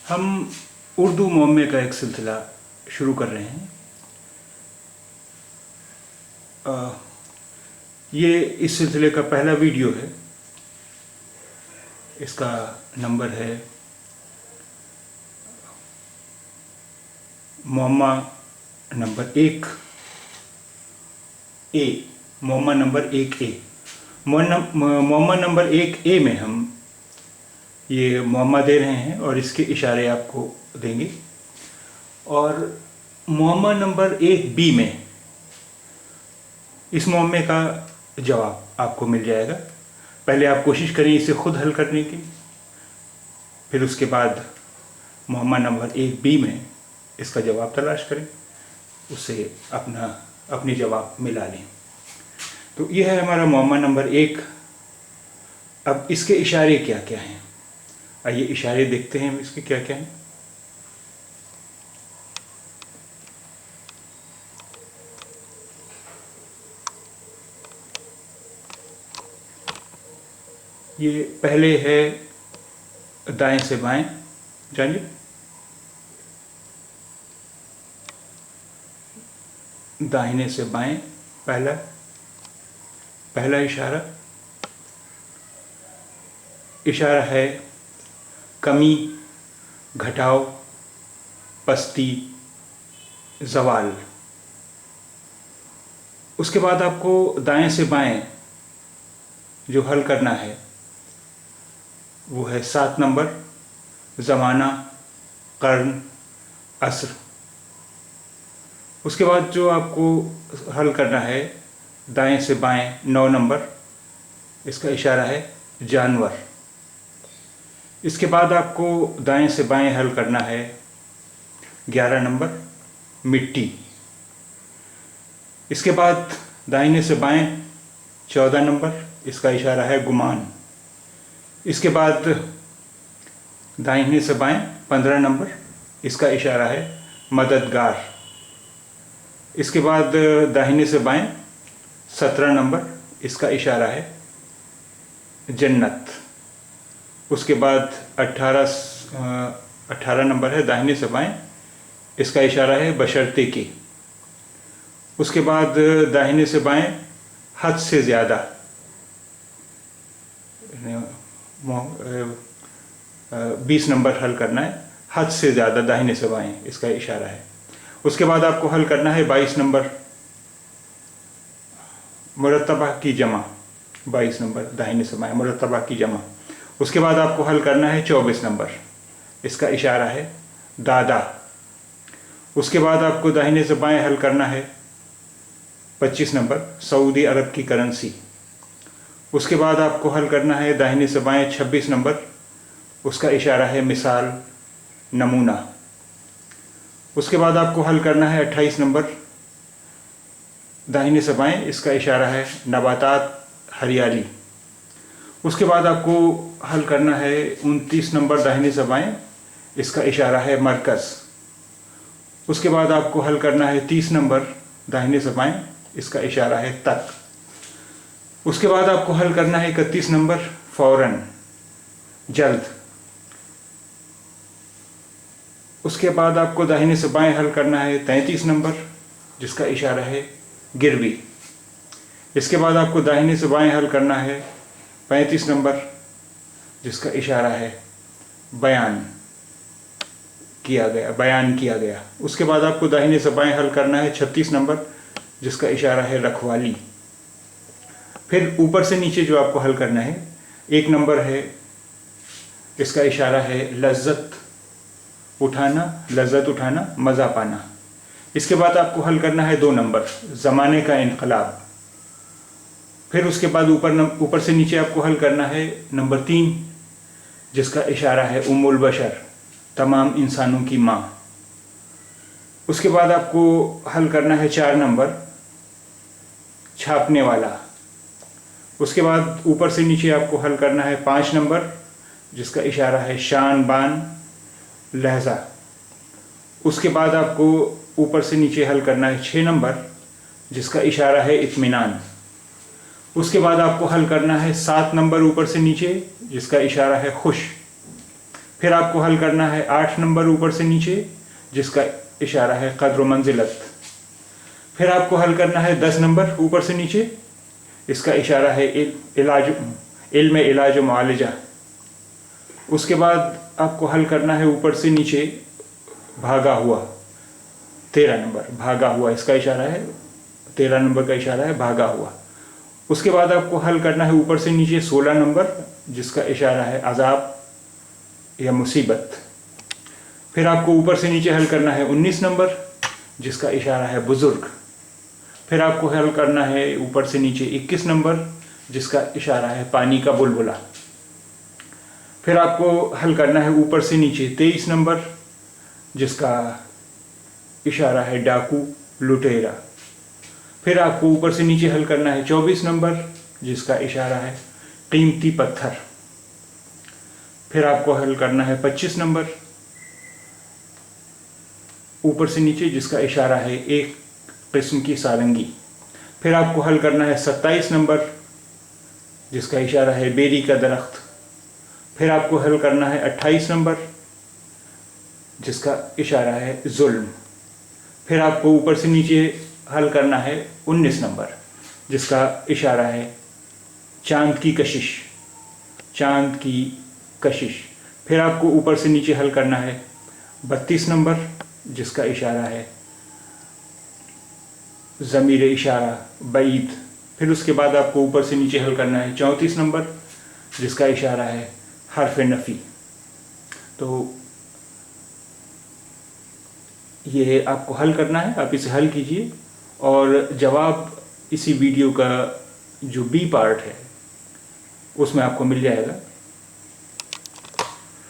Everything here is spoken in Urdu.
ہم اردو معمے کا ایک سلسلہ شروع کر رہے ہیں۔ یہ اس سلسلے کا پہلا ویڈیو ہے۔ اس کا نمبر ہے معمہ نمبر 1 اے، معمہ نمبر 1 اے۔ معمہ نمبر 1 اے میں ہم یہ معمہ دے رہے ہیں اور اس کے اشارے آپ کو دیں گے، اور معمہ نمبر 1 بی میں اس معمے کا جواب آپ کو مل جائے گا۔ پہلے آپ کوشش کریں اسے خود حل کرنے کی، پھر اس کے بعد معمہ نمبر 1 بی میں اس کا جواب تلاش کریں، اسے اپنی جواب ملا لیں۔ تو یہ ہے ہمارا معمہ نمبر 1۔ اب اس کے اشارے کیا کیا ہیں؟ آئیے اشارے دیکھتے ہیں اس کے کیا کیا ہیں۔ یہ پہلے ہے دائیں سے بائیں جانب، داہنے سے بائیں پہلا اشارہ ہے کمی، گھٹاؤ، پستی، زوال۔ اس کے بعد آپ کو دائیں سے بائیں جو حل کرنا ہے وہ ہے 7 نمبر، زمانہ، قرن، عصر۔ اس کے بعد جو آپ کو حل کرنا ہے دائیں سے بائیں 9 نمبر، اس کا اشارہ ہے جانور۔ اس کے بعد آپ کو دائیں سے بائیں حل کرنا ہے 11 نمبر، مٹی۔ اس کے بعد داہنے سے بائیں 14 نمبر، اس کا اشارہ ہے گمان۔ اس کے بعد داہنے سے بائیں 15 نمبر، اس کا اشارہ ہے مددگار۔ اس کے بعد داہنے سے بائیں 17 نمبر، اس کا اشارہ ہے جنت۔ اس کے بعد 18 نمبر ہے داہنے سے بائیں، اس کا اشارہ ہے بشرطے کہ۔ اس کے بعد داہنے سے بائیں حد سے زیادہ، 20 نمبر حل کرنا ہے، حد سے زیادہ داہنے سے بائیں، اس کا اشارہ ہے۔ اس کے بعد آپ کو حل کرنا ہے 22 نمبر، مرتبہ کی جمع، 22 نمبر داہنے سے بائیں مرتبہ کی جمع۔ اس کے بعد آپ کو حل کرنا ہے 24 نمبر، اس کا اشارہ ہے دادا۔ اس کے بعد آپ کو داہنے سے بائیں حل کرنا ہے 25 نمبر، سعودی عرب کی کرنسی۔ اس کے بعد آپ کو حل کرنا ہے داہنے سے بائیں 26 نمبر، اس کا اشارہ ہے مثال، نمونہ۔ اس کے بعد آپ کو حل کرنا ہے 28 نمبر، داہنے سے بائیں، اس کا اشارہ ہے نباتات، ہریالی۔ اس کے بعد آپ کو حل کرنا ہے 29 نمبر، داہنے سے بائیں، اس کا اشارہ ہے مرکز۔ اس کے بعد آپ کو حل کرنا ہے 30 نمبر، داہنے سے بائیں، اس کا اشارہ ہے تک۔ اس کے بعد آپ کو حل کرنا ہے 31 نمبر، فوراً، جلد۔ اس کے بعد آپ کو داہنے سے بائیں حل کرنا ہے 33 نمبر، جس کا اشارہ ہے گروی۔ اس کے بعد آپ کو داہنے سے بائیں حل کرنا ہے 35 نمبر، جس کا اشارہ ہے بیان کیا گیا۔ اس کے بعد آپ کو داہنے سے بائیں حل کرنا ہے 36 نمبر، جس کا اشارہ ہے رکھوالی۔ پھر اوپر سے نیچے جو آپ کو حل کرنا ہے 1 نمبر ہے، اس کا اشارہ ہے لذت اٹھانا، مزہ پانا۔ اس کے بعد آپ کو حل کرنا ہے 2 نمبر، زمانے کا انقلاب۔ پھر اس کے بعد اوپر سے نیچے آپ کو حل کرنا ہے نمبر 3، جس کا اشارہ ہے ام البشر، تمام انسانوں کی ماں۔ اس کے بعد آپ کو حل کرنا ہے 4 نمبر، چھاپنے والا۔ اس کے بعد اوپر سے نیچے آپ کو حل کرنا ہے 5 نمبر، جس کا اشارہ ہے شان، بان، لہجہ۔ اس کے بعد آپ کو اوپر سے نیچے حل کرنا ہے 6 نمبر، جس کا اشارہ ہے اطمینان۔ اس کے بعد آپ کو حل کرنا ہے 7 نمبر اوپر سے نیچے، جس کا اشارہ ہے خوش۔ پھر آپ کو حل کرنا ہے 8 نمبر اوپر سے نیچے جس کا اشارہ ہے قدر و منزلت. پھر آپ کو حل کرنا ہے 10 نمبر اوپر سے نیچے، اس کا اشارہ ہے علم علاج و معالجہ. اس کے بعد آپ کو حل کرنا ہے اوپر سے نیچے بھاگا ہوا 13 نمبر، بھاگا ہوا اس کا اشارہ ہے 13 نمبر کا اشارہ ہے بھاگا ہوا. اس کے بعد آپ کو حل کرنا ہے اوپر سے نیچے 16 نمبر جس کا اشارہ ہے عذاب یا مصیبت. پھر آپ کو اوپر سے نیچے حل کرنا ہے 19 نمبر جس کا اشارہ ہے بزرگ. پھر آپ کو حل کرنا ہے اوپر سے نیچے 21 نمبر جس کا اشارہ ہے پانی کا بلبلہ. پھر آپ کو حل کرنا ہے اوپر سے نیچے 23 نمبر جس کا اشارہ ہے ڈاکو لٹیرا. پھر آپ کو اوپر سے نیچے حل کرنا ہے 24 نمبر جس کا اشارہ ہے قیمتی پتھر. پھر آپ کو حل کرنا ہے 25 نمبر اوپر سے نیچے جس کا اشارہ ہے ایک قسم کی سالنگی. پھر آپ کو حل کرنا ہے 27 نمبر جس کا اشارہ ہے بیری کا درخت. پھر آپ کو حل کرنا ہے 28 نمبر جس کا اشارہ ہے ظلم. پھر آپ کو اوپر سے نیچے حل کرنا ہے 19 نمبر جس کا اشارہ ہے چاند کی کشش، چاند کی کشش. پھر آپ کو اوپر سے نیچے حل کرنا ہے 32 نمبر جس کا اشارہ ہے ضمیر اشارہ بعید. پھر اس کے بعد آپ کو اوپر سے نیچے حل کرنا ہے 34 نمبر جس کا اشارہ ہے حرف نفی. تو یہ آپ کو حل کرنا ہے، آپ اسے حل کیجئے اور جواب اسی ویڈیو کا جو بی پارٹ ہے اس میں آپ کو مل جائے گا.